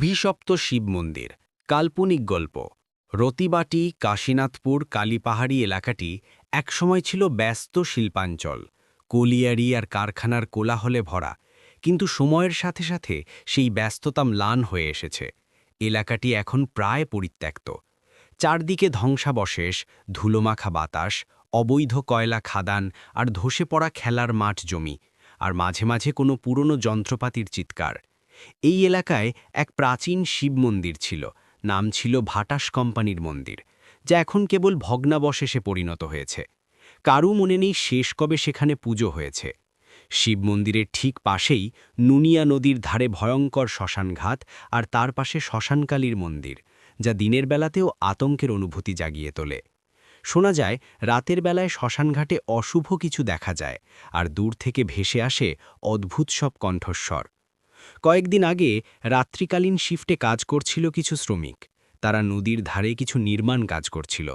অভিশপ্ত শিব মন্দির কাল্পনিক গল্প। রতিবাটি কাশীনাথপুর কালীপাহাড়ি এলাকাটি একসময় ছিল ব্যস্ত শিল্পাঞ্চল, কলিয়ারি আর কারখানার কোলাহলে ভরা। কিন্তু সময়ের সাথে সাথে সেই ব্যস্ততা ম্লান হয়ে এসেছে। এলাকাটি এখন প্রায় পরিত্যক্ত। চারদিকে ধ্বংসাবশেষ, ধুলোমাখা বাতাস, অবৈধ কয়লা খাদান আর ধসে পড়া খেলার মাঠ জমি, আর মাঝে মাঝে কোনো পুরনো যন্ত্রপাতির চিৎকার। এই এলাকায় এক প্রাচীন শিব মন্দির ছিল, নাম ছিল ভাটাস কোম্পানির মন্দির, যা এখন কেবল ভগ্নাবশেষে পরিণত হয়েছে। কারও মনে নেই শেষ কবে সেখানে পুজো হয়েছে। শিব মন্দিরের ঠিক পাশেই নুনিয়া নদীর ধারে ভয়ঙ্কর শ্মশানঘাট, আর তার পাশে শ্মশানকালীর মন্দির, যা দিনের বেলাতেও আতঙ্কের অনুভূতি জাগিয়ে তোলে। শোনা যায় রাতের বেলায় শ্মশানঘাটে অশুভ কিছু দেখা যায়, আর দূর থেকে ভেসে আসে অদ্ভুত সব কণ্ঠস্বর। কয়েকদিন আগে রাত্রিকালীন শিফটে কাজ করছিল কিছু শ্রমিক। তারা নদীর ধারে কিছু নির্মাণ কাজ করছিল।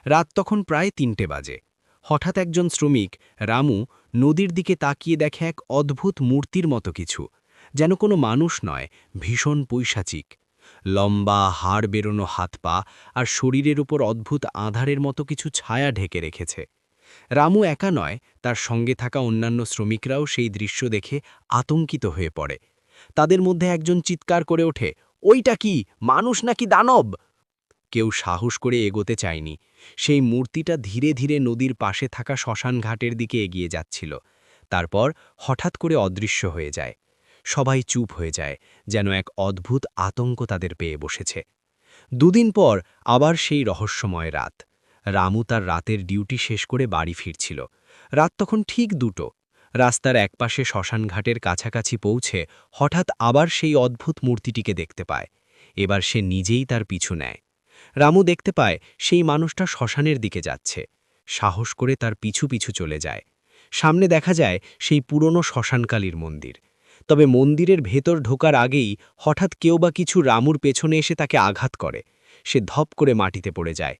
রাত তখন প্রায় ৩টে বাজে। হঠাৎ একজন শ্রমিক, রামু, নদীর দিকে তাকিয়ে দেখে এক অদ্ভুত মূর্তির মতো কিছু, যেন কোনো মানুষ নয়, ভীষণ পৈশাচিক। লম্বা হাড় বেরোনো হাত পা আর শরীরের উপর অদ্ভুত আঁধারের মতো কিছু ছায়া ঢেকে রেখেছে। রামু একা নয়, তার সঙ্গে থাকা অন্যান্য শ্রমিকরাও সেই দৃশ্য দেখে আতঙ্কিত হয়ে পড়ে। তাদের মধ্যে একজন চিৎকার করে ওঠে, ওইটা কি, মানুষ নাকি দানব? কেউ সাহস করে এগোতে চায়নি। সেই মূর্তিটা ধীরে ধীরে নদীর পাশে থাকা শ্মশান ঘাটের দিকে এগিয়ে যাচ্ছিল। তারপর হঠাৎ করে অদৃশ্য হয়ে যায়। সবাই চুপ হয়ে যায়, যেন এক অদ্ভুত আতঙ্ক তাদের পেয়ে বসেছে। দুদিন পর আবার সেই রহস্যময় রাত। রামু তার রাতের ডিউটি শেষ করে বাড়ি ফিরছিল। রাত তখন ঠিক ২টো। রাস্তার একপাশে শ্মশানঘাটের কাছাকাছি পৌঁছে হঠাৎ আবার সেই অদ্ভুত মূর্তিটিকে দেখতে পায়। এবার সে নিজেই তার পিছু নেয়। রামু দেখতে পায় সেই মানুষটা শ্মশানের দিকে যাচ্ছে। সাহস করে তার পিছু পিছু চলে যায়। সামনে দেখা যায় সেই পুরনো শ্মশানকালীর মন্দির। তবে মন্দিরের ভেতর ঢোকার আগেই হঠাৎ কেউ বা কিছু রামুর পেছনে এসে তাকে আঘাত করে। সে ধপ করে মাটিতে পড়ে যায়।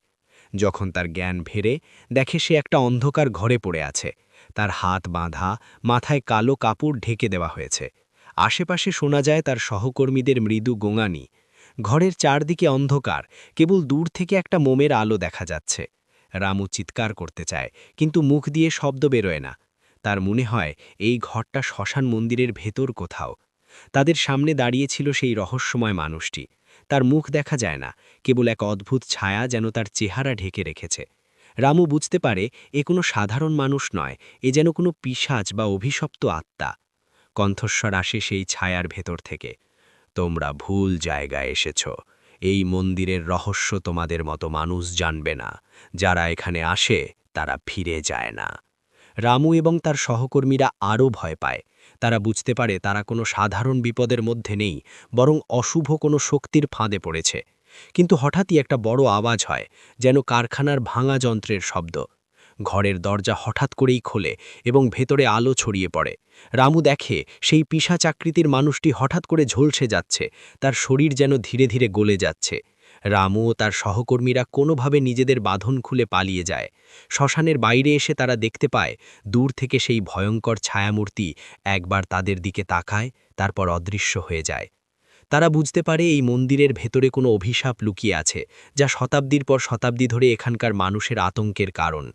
যখন তার জ্ঞান ফেরে, দেখে সে একটা অন্ধকার ঘরে পড়ে আছে। তার হাত বাঁধা, মাথায় কালো কাপড় ঢেকে দেওয়া হয়েছে। আশেপাশে শোনা যায় তার সহকর্মীদের মৃদু গোঙানি। ঘরের চারদিকে অন্ধকার, কেবল দূর থেকে একটা মোমের আলো দেখা যাচ্ছে। রামু চিৎকার করতে চায়, কিন্তু মুখ দিয়ে শব্দ বেরোয় না। তার মনে হয় এই ঘরটা শ্মশান মন্দিরের ভেতর কোথাও। তাদের সামনে দাঁড়িয়েছিল সেই রহস্যময় মানুষটি। তার মুখ দেখা যায় না, কেবল এক অদ্ভুত ছায়া যেন তার চেহারা ঢেকে রেখেছে। রামু বুঝতে পারে এ কোনো সাধারণ মানুষ নয়, এ যেন কোনো পিশাচ বা অভিশপ্ত আত্মা। কণ্ঠস্বর আসে সেই ছায়ার ভেতর থেকে, তোমরা ভুল জায়গায় এসেছ। এই মন্দিরের রহস্য তোমাদের মতো মানুষ জানবে না। যারা এখানে আসে তারা ফিরে যায় না। রামু এবং তার সহকর্মীরা আরও ভয় পায়। তারা বুঝতে পারে তারা কোনো সাধারণ বিপদের মধ্যে নেই, বরং অশুভ কোনো শক্তির ফাঁদে পড়েছে। কিন্তু হঠাৎই একটা বড় আওয়াজ হয়, যেন কারখানার ভাঙা যন্ত্রের শব্দ। ঘরের দরজা হঠাৎ করেই খোলে এবং ভেতরে আলো ছড়িয়ে পড়ে। রামু দেখে সেই পিশাচাকৃতির মানুষটি হঠাৎ করে ঝলসে যাচ্ছে, তার শরীর যেন ধীরে ধীরে গলে যাচ্ছে। রামু ও তার সহকর্মীরা কোনোভাবে নিজেদের বাঁধন খুলে পালিয়ে যায়। শ্মশানের বাইরে এসে তারা দেখতে পায় দূর থেকে সেই ভয়ঙ্কর ছায়ামূর্তি একবার তাদের দিকে তাকায়, তারপর অদৃশ্য হয়ে যায়। তারা বুঝতে পারে এই মন্দিরের ভেতরে কোনো অভিশাপ লুকিয়ে আছে, যা শতাব্দীর পর শতাব্দী ধরে এখানকার মানুষের আতঙ্কের কারণ।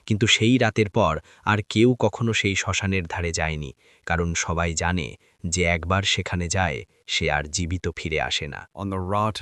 কিন্তু সেই রাতের পর আর কেউ কখনো সেই শ্মশানের ধারে যায়নি, কারণ সবাই জানে যে একবার সেখানে যায় সে আর জীবিত ফিরে আসে না। On the route of